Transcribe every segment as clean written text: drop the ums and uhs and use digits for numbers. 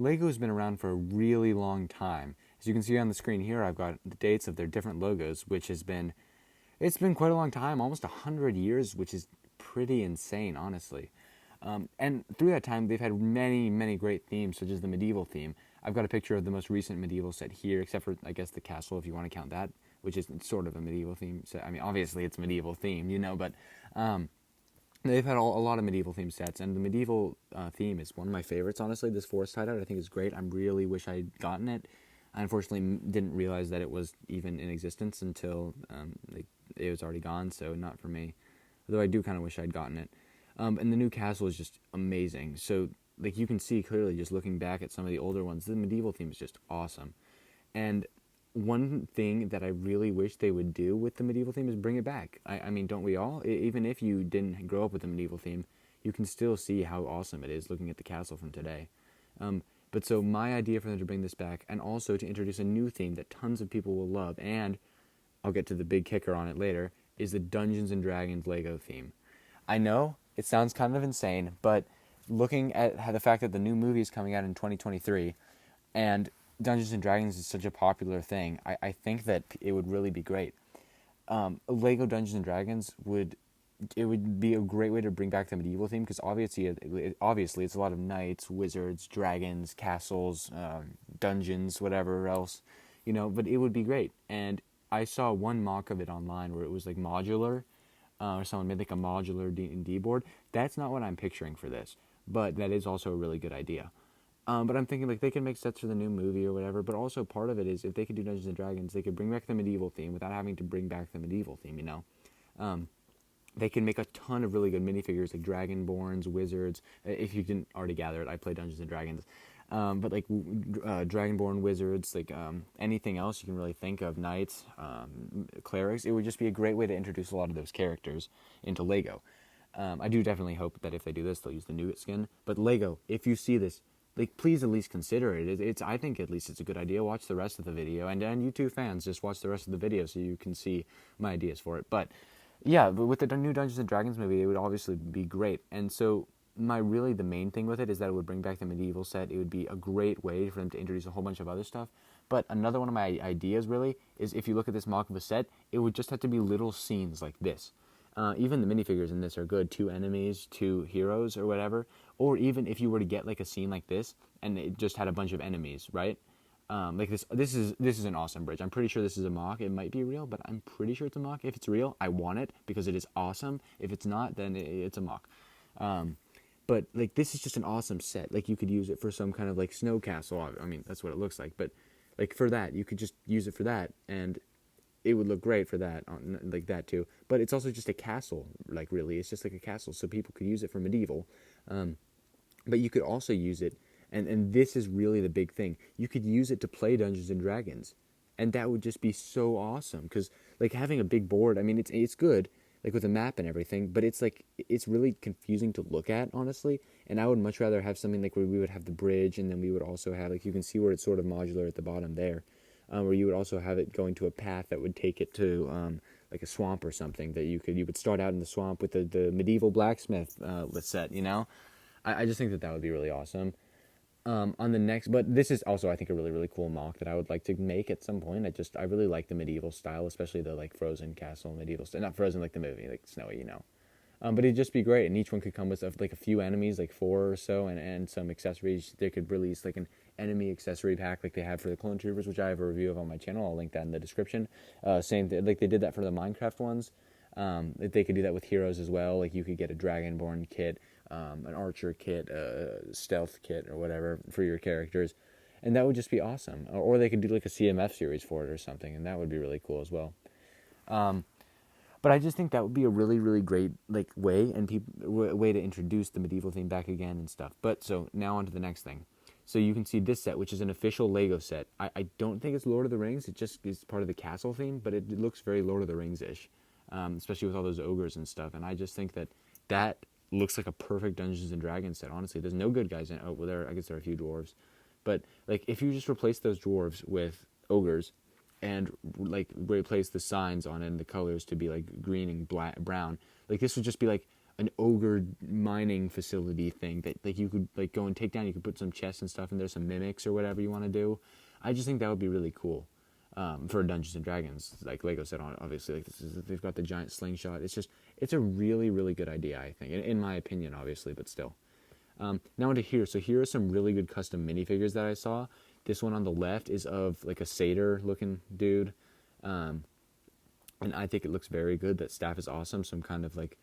Lego's been around for a really long time. As you can see on the screen here, I've got the dates of their different logos, which has been, it's been quite a long time, almost 100 years, which is pretty insane, honestly. And through that time, they've had many, many great themes, such as the medieval theme. I've got a picture of the most recent medieval set here, except for, I guess, the castle, if you want to count that, which is sort of a medieval theme set. I mean, obviously, it's medieval theme, but they've had a lot of medieval theme sets, and the medieval theme is one of my favorites, honestly. This forest hideout, I think, is great. I really wish I'd gotten it. I unfortunately didn't realize that it was even in existence until it was already gone, so not for me. Although I do kind of wish I'd gotten it. And the new castle is just amazing. So, you can see clearly just looking back at some of the older ones, the medieval theme is just awesome. And one thing that I really wish they would do with the medieval theme is bring it back. I mean, don't we all? Even if you didn't grow up with the medieval theme, you can still see how awesome it is looking at the castle from today. But so my idea for them to bring this back, and also to introduce a new theme that tons of people will love, and I'll get to the big kicker on it later, is the Dungeons & Dragons Lego theme. I know, it sounds kind of insane, but looking at the fact that the new movie is coming out in 2023, and Dungeons & Dragons is such a popular thing, I think that it would really be great. Lego Dungeons & Dragons would be a great way to bring back the medieval theme, because obviously it's a lot of knights, wizards, dragons, castles, dungeons, whatever else, but it would be great. And I saw one mock of it online where it was modular, or someone made a modular D&D board. That's not what I'm picturing for this, but that is also a really good idea. But I'm thinking they can make sets for the new movie or whatever, but also part of it is if they could do Dungeons & Dragons, they could bring back the medieval theme without having to bring back the medieval theme, They can make a ton of really good minifigures like Dragonborns, wizards. If you didn't already gather it, I play Dungeons & Dragons. But Dragonborn, wizards, anything else you can really think of, knights, clerics, it would just be a great way to introduce a lot of those characters into Lego. I do definitely hope that if they do this, they'll use the nougat skin. But Lego, if you see this, please at least consider it. I think at least it's a good idea. Watch the rest of the video, and you two fans, just watch the rest of the video so you can see my ideas for it. But yeah, but with the new Dungeons & Dragons movie, it would obviously be great. And so the main thing with it is that it would bring back the medieval set. It would be a great way for them to introduce a whole bunch of other stuff. But another one of my ideas really is if you look at this mock of a set, it would just have to be little scenes like this. Even the minifigures in this are good. 2 enemies, 2 heroes, or whatever. Or even if you were to get a scene like this, and it just had a bunch of enemies, right? This is an awesome bridge. I'm pretty sure this is a mock. It might be real, but I'm pretty sure it's a mock. If it's real, I want it because it is awesome. If it's not, then it's a mock. But this is just an awesome set. You could use it for some kind of snow castle. I mean, that's what it looks like. But for that, you could just use it for that, and it would look great for that, that too. But it's also just a castle, really. It's just a castle, so people could use it for medieval. But you could also use it, and this is really the big thing, you could use it to play Dungeons & Dragons. And that would just be so awesome, because, having a big board, I mean, it's good, with a map and everything, but it's, it's really confusing to look at, honestly. And I would much rather have something, where we would have the bridge, and then we would also have, you can see where it's sort of modular at the bottom there. Where you would also have it going to a path that would take it to a swamp or something that you would start out in the swamp with the medieval blacksmith set, I just think that would be really awesome. On the next, but this is also I think a really, really cool mock that I would like to make at some point. I really like the medieval style, especially the Frozen castle medieval style, not Frozen the movie, snowy, but it'd just be great, and each one could come with a few enemies, 4 or so, and some accessories. They could release an enemy accessory pack like they have for the Clone Troopers, which I have a review of on my channel. I'll link that in the description. Same they did that for the Minecraft ones. They could do that with heroes as well. You could get a Dragonborn kit, an Archer kit, a Stealth kit, or whatever for your characters, and that would just be awesome. Or they could do a CMF series for it or something, and that would be really cool as well. But I just think that would be a really, really great way way to introduce the medieval theme back again and stuff. But so now on to the next thing. So you can see this set, which is an official Lego set. I don't think it's Lord of the Rings. It just is part of the castle theme, but it looks very Lord of the Rings-ish, especially with all those ogres and stuff. And I just think that looks like a perfect Dungeons & Dragons set, honestly. There's no good guys in it. Oh, well, I guess there are a few dwarves. But if you just replace those dwarves with ogres, and replace the signs on it and the colors to be green and black, brown, this would just be a an ogre mining facility thing that like you could like go and take down. You could put some chests and stuff, and there's some mimics or whatever you want to do. I just think that would be really cool for Dungeons and Dragons. Like Lego said, obviously, like they've got the giant slingshot. It's a really really good idea. I think, in my opinion, obviously, but still. Now into here. So here are some really good custom minifigures that I saw. This one on the left is of like a satyr looking dude. And I think it looks very good. That staff is awesome. Some kind of like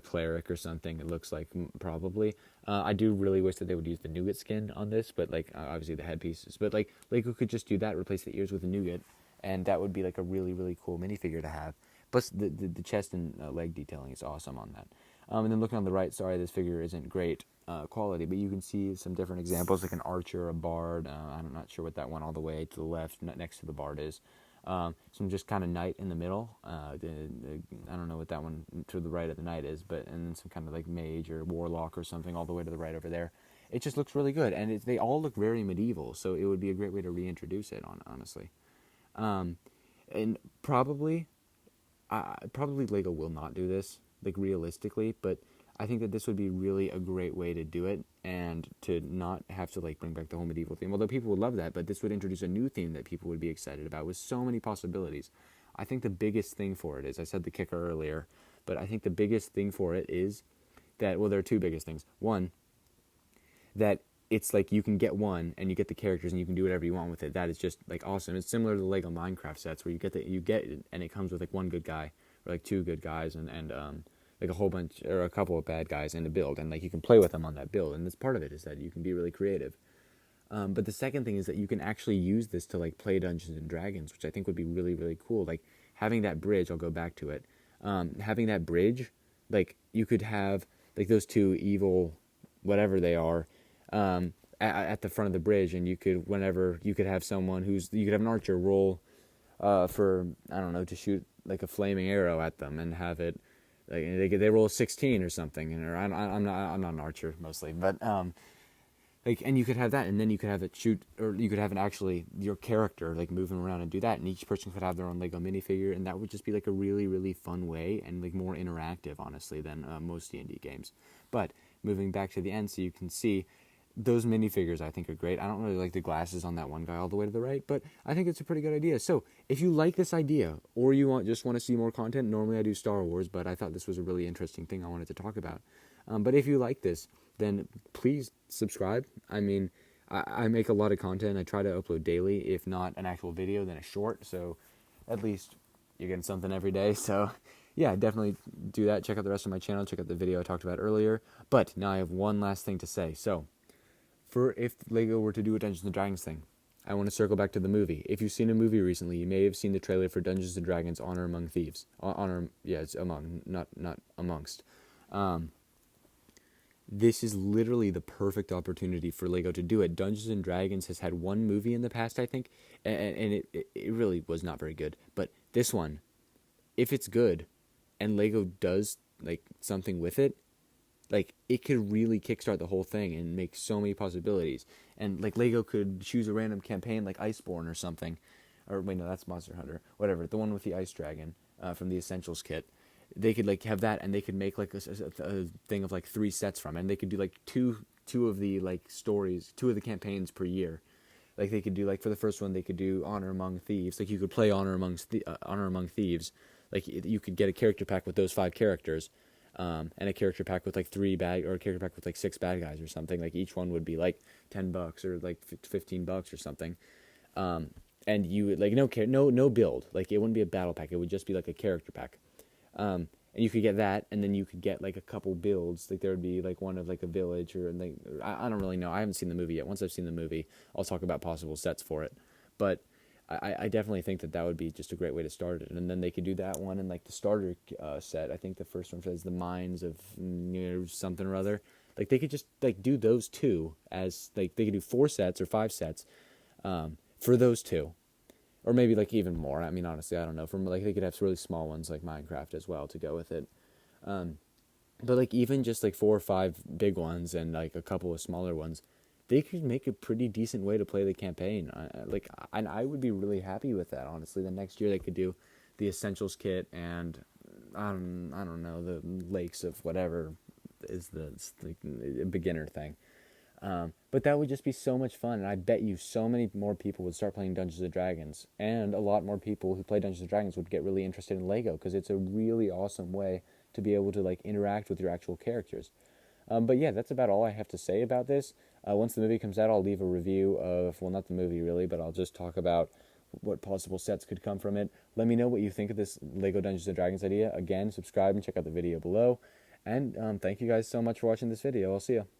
cleric or something. It looks like probably. I do really wish that they would use the nougat skin on this, but like obviously the headpieces. But like Lego could just do that, replace the ears with a nougat, and that would be like a really really cool minifigure to have. Plus the chest and leg detailing is awesome on that. And then looking on the right, sorry, this figure isn't great quality, but you can see some different examples, like an archer, a bard. I'm not sure what that one all the way to the left next to the bard is. Some just kind of knight in the middle. I don't know what that one to the right of the knight is, but and then some kind of like mage or warlock or something all the way to the right over there. It just looks really good, and they all look very medieval, so it would be a great way to reintroduce it, honestly. And probably Lego will not do this, like realistically, but I think that this would be really a great way to do it and to not have to like bring back the whole medieval theme. Although people would love that, but this would introduce a new theme that people would be excited about with so many possibilities. I think the biggest thing for it is, I said the kicker earlier, but I think the biggest thing for it is that, well, there are two biggest things. One, that it's like you can get one and you get the characters and you can do whatever you want with it. That is just like awesome. It's similar to the Lego Minecraft sets where you get it and it comes with like one good guy or like two good guys and like a whole bunch or a couple of bad guys in a build, and like you can play with them on that build, and that's part of it, is that you can be really creative. But the second thing is that you can actually use this to like play Dungeons and Dragons, which I think would be really really cool. Like having that bridge, I'll go back to it. Having that bridge, like you could have like those two evil, whatever they are, at the front of the bridge, and you could have someone you could have an archer roll for, I don't know, to shoot like a flaming arrow at them and have it. Like they roll a 16 or something, and I'm not an archer mostly, but like, and you could have that, and then you could have it shoot, or you could have your character like moving around and do that, and each person could have their own Lego minifigure, and that would just be like a really really fun way and like more interactive, honestly, than most D&D games. But moving back to the end, so you can see. Those minifigures I think are great. I don't really like the glasses on that one guy all the way to the right, but I think it's a pretty good idea. So if you like this idea, or you just want to see more content, normally I do Star Wars, but I thought this was a really interesting thing I wanted to talk about. But if you like this, then please subscribe. I mean, I make a lot of content. I try to upload daily, if not an actual video, then a short. So at least you're getting something every day. So yeah, definitely do that. Check out the rest of my channel. Check out the video I talked about earlier. But now I have one last thing to say. So if Lego were to do a Dungeons & Dragons thing, I want to circle back to the movie. If you've seen a movie recently, you may have seen the trailer for Dungeons & Dragons Honor Among Thieves. It's among, not amongst. This is literally the perfect opportunity for Lego to do it. Dungeons & Dragons has had one movie in the past, I think, and it really was not very good. But this one, if it's good, and Lego does like something with it, like it could really kickstart the whole thing and make so many possibilities. And like Lego could choose a random campaign like Iceborne or something, or wait, no, that's Monster Hunter, whatever, the one with the ice dragon from the Essentials kit. They could like have that, and they could make like a thing of like 3 sets from it, and they could do like two of the like stories, 2 of the campaigns per year. Like they could do like for the first one, they could do Honor Among Thieves. Like you could play Honor Among Thieves. Like you could get a character pack with those 5 characters. And a character pack with like 3 bad, or a character pack with like 6 bad guys or something. Like each one would be like $10 or like $15 or something. And you would like no build. Like it wouldn't be a battle pack. It would just be like a character pack. And you could get that, and then you could get like a couple builds. Like there would be like one of like a village, or like I don't really know. I haven't seen the movie yet. Once I've seen the movie, I'll talk about possible sets for it. But I definitely think that would be just a great way to start it. And then they could do that one, and like the starter set. I think the first one says the Mines of something or other. Like they could just like do those 2 as like they could do 4 sets or 5 sets for those 2, or maybe like even more. I mean, honestly, I don't know. From like they could have really small ones like Minecraft as well to go with it. But like even just like 4 or 5 big ones and like a couple of smaller ones, they could make a pretty decent way to play the campaign. And I would be really happy with that, honestly. The next year they could do the Essentials kit and I don't know, the Lakes of whatever, it's like a beginner thing. But that would just be so much fun, and I bet you so many more people would start playing Dungeons and Dragons, and a lot more people who play Dungeons and Dragons would get really interested in Lego because it's a really awesome way to be able to like interact with your actual characters. But yeah, that's about all I have to say about this. Once the movie comes out, I'll leave a review of, well, not the movie really, but I'll just talk about what possible sets could come from it. Let me know what you think of this Lego Dungeons and Dragons idea. Again, subscribe and check out the video below. And thank you guys so much for watching this video. I'll see you.